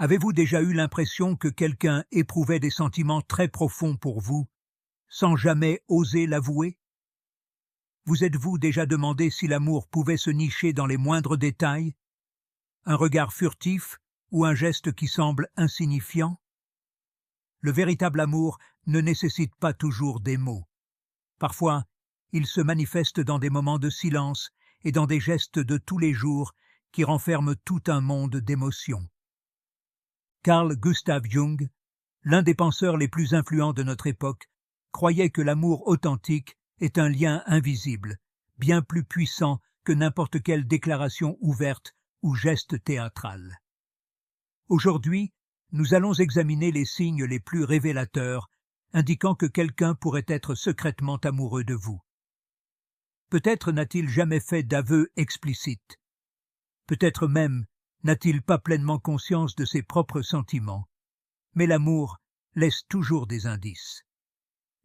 Avez-vous déjà eu l'impression que quelqu'un éprouvait des sentiments très profonds pour vous, sans jamais oser l'avouer? Vous êtes-vous déjà demandé si l'amour pouvait se nicher dans les moindres détails? Un regard furtif ou un geste qui semble insignifiant? Le véritable amour ne nécessite pas toujours des mots. Parfois, il se manifeste dans des moments de silence et dans des gestes de tous les jours qui renferment tout un monde d'émotions. Carl Gustav Jung, l'un des penseurs les plus influents de notre époque, croyait que l'amour authentique est un lien invisible, bien plus puissant que n'importe quelle déclaration ouverte ou geste théâtral. Aujourd'hui, nous allons examiner les signes les plus révélateurs, indiquant que quelqu'un pourrait être secrètement amoureux de vous. Peut-être n'a-t-il jamais fait d'aveu explicite. Peut-être même n'a-t-il pas pleinement conscience de ses propres sentiments. Mais l'amour laisse toujours des indices.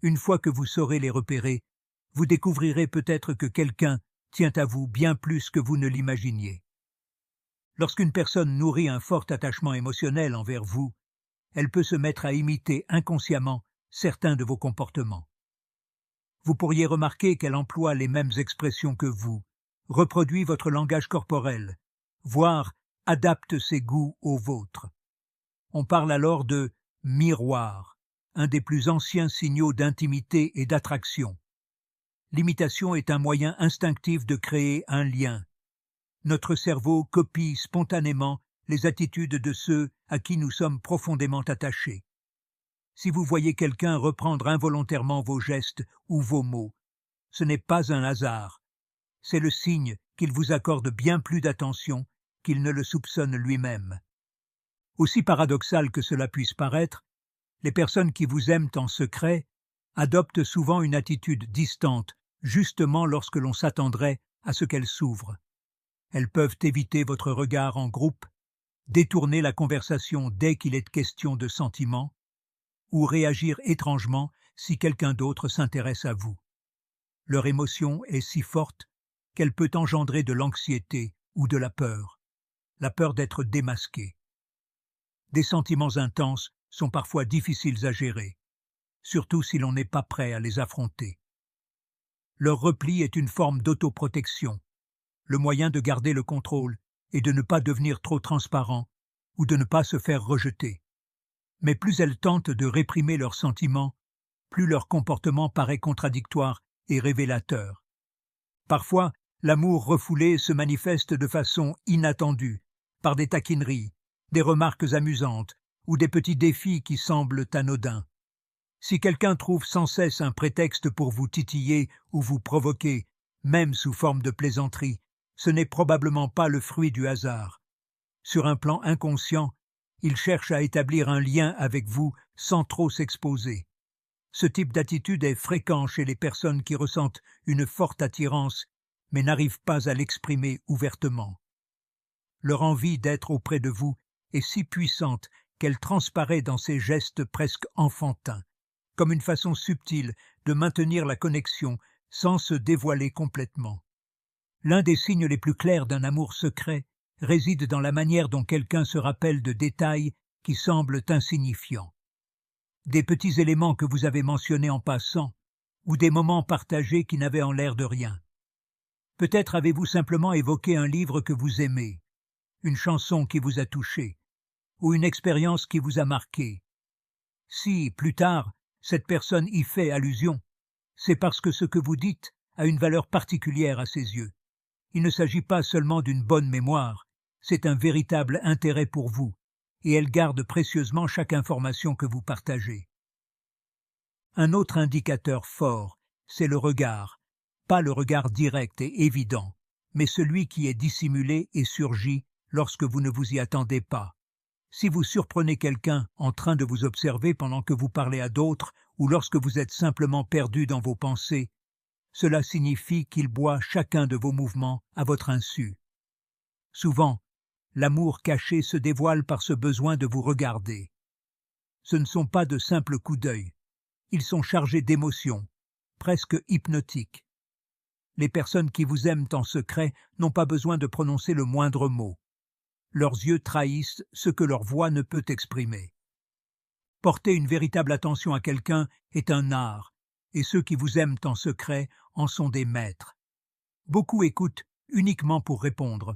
Une fois que vous saurez les repérer, vous découvrirez peut-être que quelqu'un tient à vous bien plus que vous ne l'imaginiez. Lorsqu'une personne nourrit un fort attachement émotionnel envers vous, elle peut se mettre à imiter inconsciemment certains de vos comportements. Vous pourriez remarquer qu'elle emploie les mêmes expressions que vous, reproduit votre langage corporel, voire adapte ses goûts aux vôtres. On parle alors de miroir, un des plus anciens signaux d'intimité et d'attraction. L'imitation est un moyen instinctif de créer un lien. Notre cerveau copie spontanément les attitudes de ceux à qui nous sommes profondément attachés. Si vous voyez quelqu'un reprendre involontairement vos gestes ou vos mots, ce n'est pas un hasard. C'est le signe qu'il vous accorde bien plus d'attention qu'il ne le soupçonne lui-même. Aussi paradoxal que cela puisse paraître, les personnes qui vous aiment en secret adoptent souvent une attitude distante, justement lorsque l'on s'attendrait à ce qu'elles s'ouvrent. Elles peuvent éviter votre regard en groupe, détourner la conversation dès qu'il est question de sentiments, ou réagir étrangement si quelqu'un d'autre s'intéresse à vous. Leur émotion est si forte qu'elle peut engendrer de l'anxiété ou de la peur d'être démasqué. Des sentiments intenses sont parfois difficiles à gérer, surtout si l'on n'est pas prêt à les affronter. Leur repli est une forme d'autoprotection, le moyen de garder le contrôle et de ne pas devenir trop transparent ou de ne pas se faire rejeter. Mais plus elles tentent de réprimer leurs sentiments, plus leur comportement paraît contradictoire et révélateur. Parfois, l'amour refoulé se manifeste de façon inattendue, par des taquineries, des remarques amusantes ou des petits défis qui semblent anodins. Si quelqu'un trouve sans cesse un prétexte pour vous titiller ou vous provoquer, même sous forme de plaisanterie, ce n'est probablement pas le fruit du hasard. Sur un plan inconscient, il cherche à établir un lien avec vous sans trop s'exposer. Ce type d'attitude est fréquent chez les personnes qui ressentent une forte attirance, mais n'arrivent pas à l'exprimer ouvertement. Leur envie d'être auprès de vous est si puissante qu'elle transparaît dans ces gestes presque enfantins, comme une façon subtile de maintenir la connexion sans se dévoiler complètement. L'un des signes les plus clairs d'un amour secret réside dans la manière dont quelqu'un se rappelle de détails qui semblent insignifiants. Des petits éléments que vous avez mentionnés en passant, ou des moments partagés qui n'avaient en l'air de rien. Peut-être avez-vous simplement évoqué un livre que vous aimez, une chanson qui vous a touché, ou une expérience qui vous a marqué. Si, plus tard, cette personne y fait allusion, c'est parce que ce que vous dites a une valeur particulière à ses yeux. Il ne s'agit pas seulement d'une bonne mémoire, c'est un véritable intérêt pour vous, et elle garde précieusement chaque information que vous partagez. Un autre indicateur fort, c'est le regard, pas le regard direct et évident, mais celui qui est dissimulé et surgit lorsque vous ne vous y attendez pas. Si vous surprenez quelqu'un en train de vous observer pendant que vous parlez à d'autres ou lorsque vous êtes simplement perdu dans vos pensées, cela signifie qu'il boit chacun de vos mouvements à votre insu. Souvent, l'amour caché se dévoile par ce besoin de vous regarder. Ce ne sont pas de simples coups d'œil. Ils sont chargés d'émotions, presque hypnotiques. Les personnes qui vous aiment en secret n'ont pas besoin de prononcer le moindre mot. Leurs yeux trahissent ce que leur voix ne peut exprimer. Porter une véritable attention à quelqu'un est un art, et ceux qui vous aiment en secret en sont des maîtres. Beaucoup écoutent uniquement pour répondre,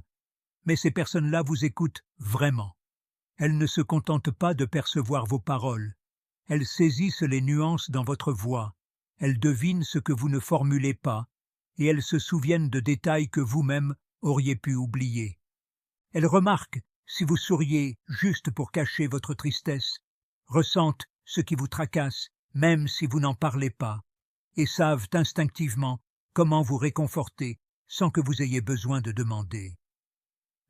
mais ces personnes-là vous écoutent vraiment. Elles ne se contentent pas de percevoir vos paroles. Elles saisissent les nuances dans votre voix. Elles devinent ce que vous ne formulez pas, et elles se souviennent de détails que vous-même auriez pu oublier. Elles remarquent si vous souriez juste pour cacher votre tristesse, ressentent ce qui vous tracasse, même si vous n'en parlez pas, et savent instinctivement comment vous réconforter sans que vous ayez besoin de demander.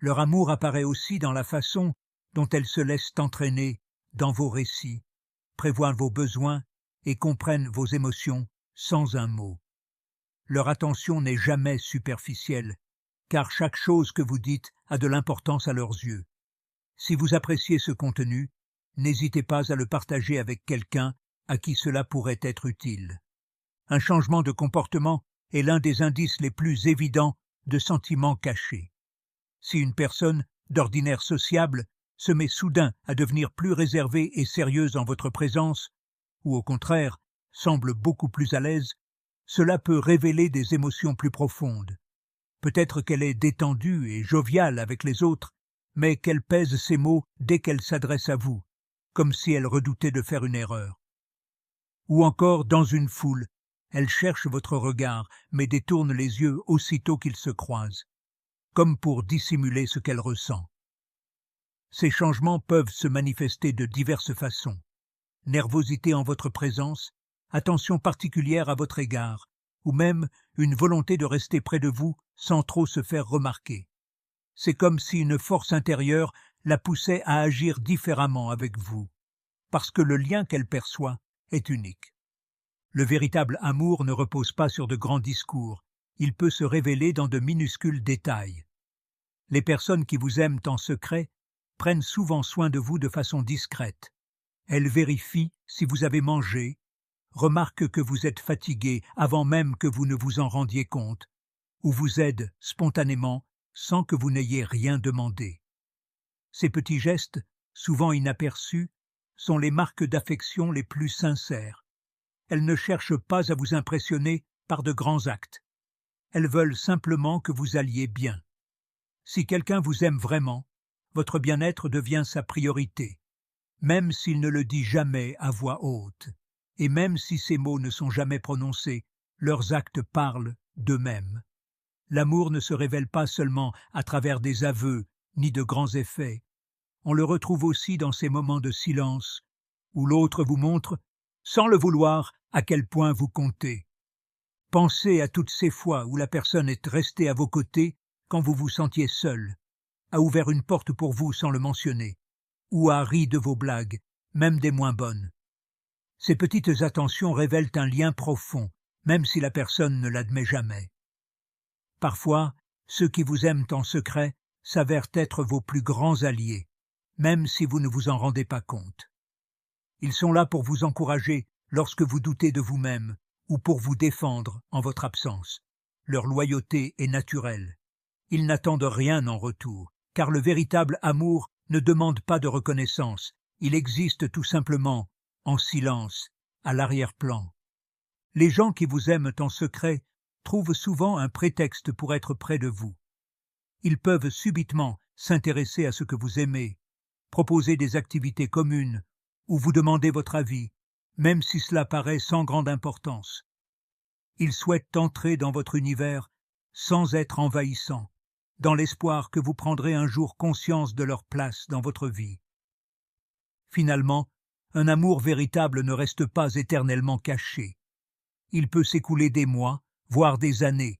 Leur amour apparaît aussi dans la façon dont elles se laissent entraîner dans vos récits, prévoient vos besoins et comprennent vos émotions sans un mot. Leur attention n'est jamais superficielle, car chaque chose que vous dites a de l'importance à leurs yeux. Si vous appréciez ce contenu, n'hésitez pas à le partager avec quelqu'un à qui cela pourrait être utile. Un changement de comportement est l'un des indices les plus évidents de sentiments cachés. Si une personne, d'ordinaire sociable, se met soudain à devenir plus réservée et sérieuse en votre présence, ou au contraire, semble beaucoup plus à l'aise, cela peut révéler des émotions plus profondes. Peut-être qu'elle est détendue et joviale avec les autres, mais qu'elle pèse ses mots dès qu'elle s'adresse à vous, comme si elle redoutait de faire une erreur. Ou encore, dans une foule, elle cherche votre regard, mais détourne les yeux aussitôt qu'ils se croisent, comme pour dissimuler ce qu'elle ressent. Ces changements peuvent se manifester de diverses façons. Nervosité en votre présence, attention particulière à votre égard, ou même une volonté de rester près de vous sans trop se faire remarquer. C'est comme si une force intérieure la poussait à agir différemment avec vous, parce que le lien qu'elle perçoit est unique. Le véritable amour ne repose pas sur de grands discours, il peut se révéler dans de minuscules détails. Les personnes qui vous aiment en secret prennent souvent soin de vous de façon discrète. Elles vérifient si vous avez mangé, remarquent que vous êtes fatigué avant même que vous ne vous en rendiez compte, ou vous aident spontanément sans que vous n'ayez rien demandé. Ces petits gestes, souvent inaperçus, sont les marques d'affection les plus sincères. Elles ne cherchent pas à vous impressionner par de grands actes. Elles veulent simplement que vous alliez bien. Si quelqu'un vous aime vraiment, votre bien-être devient sa priorité, même s'il ne le dit jamais à voix haute, et même si ces mots ne sont jamais prononcés, leurs actes parlent d'eux-mêmes. L'amour ne se révèle pas seulement à travers des aveux ni de grands effets. On le retrouve aussi dans ces moments de silence, où l'autre vous montre, sans le vouloir, à quel point vous comptez. Pensez à toutes ces fois où la personne est restée à vos côtés quand vous vous sentiez seul, a ouvert une porte pour vous sans le mentionner, ou a ri de vos blagues, même des moins bonnes. Ces petites attentions révèlent un lien profond, même si la personne ne l'admet jamais. Parfois, ceux qui vous aiment en secret s'avèrent être vos plus grands alliés, même si vous ne vous en rendez pas compte. Ils sont là pour vous encourager lorsque vous doutez de vous-même, ou pour vous défendre en votre absence. Leur loyauté est naturelle. Ils n'attendent rien en retour, car le véritable amour ne demande pas de reconnaissance. Il existe tout simplement, en silence, à l'arrière-plan. Les gens qui vous aiment en secret trouvent souvent un prétexte pour être près de vous. Ils peuvent subitement s'intéresser à ce que vous aimez, proposer des activités communes, ou vous demander votre avis, même si cela paraît sans grande importance. Ils souhaitent entrer dans votre univers sans être envahissants, dans l'espoir que vous prendrez un jour conscience de leur place dans votre vie. Finalement, un amour véritable ne reste pas éternellement caché. Il peut s'écouler des mois, voire des années,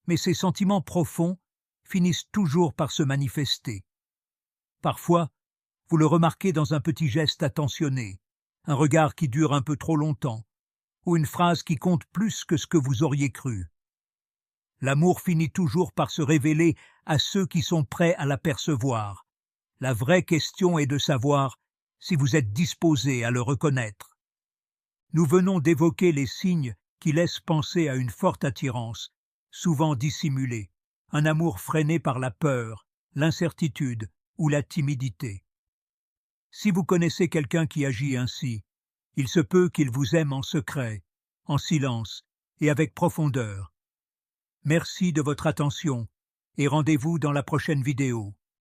mais ces sentiments profonds finissent toujours par se manifester. Parfois, vous le remarquez dans un petit geste attentionné, un regard qui dure un peu trop longtemps, ou une phrase qui compte plus que ce que vous auriez cru. L'amour finit toujours par se révéler à ceux qui sont prêts à l'apercevoir. La vraie question est de savoir si vous êtes disposé à le reconnaître. Nous venons d'évoquer les signes qui laissent penser à une forte attirance, souvent dissimulée, un amour freiné par la peur, l'incertitude ou la timidité. Si vous connaissez quelqu'un qui agit ainsi, il se peut qu'il vous aime en secret, en silence et avec profondeur. Merci de votre attention et rendez-vous dans la prochaine vidéo.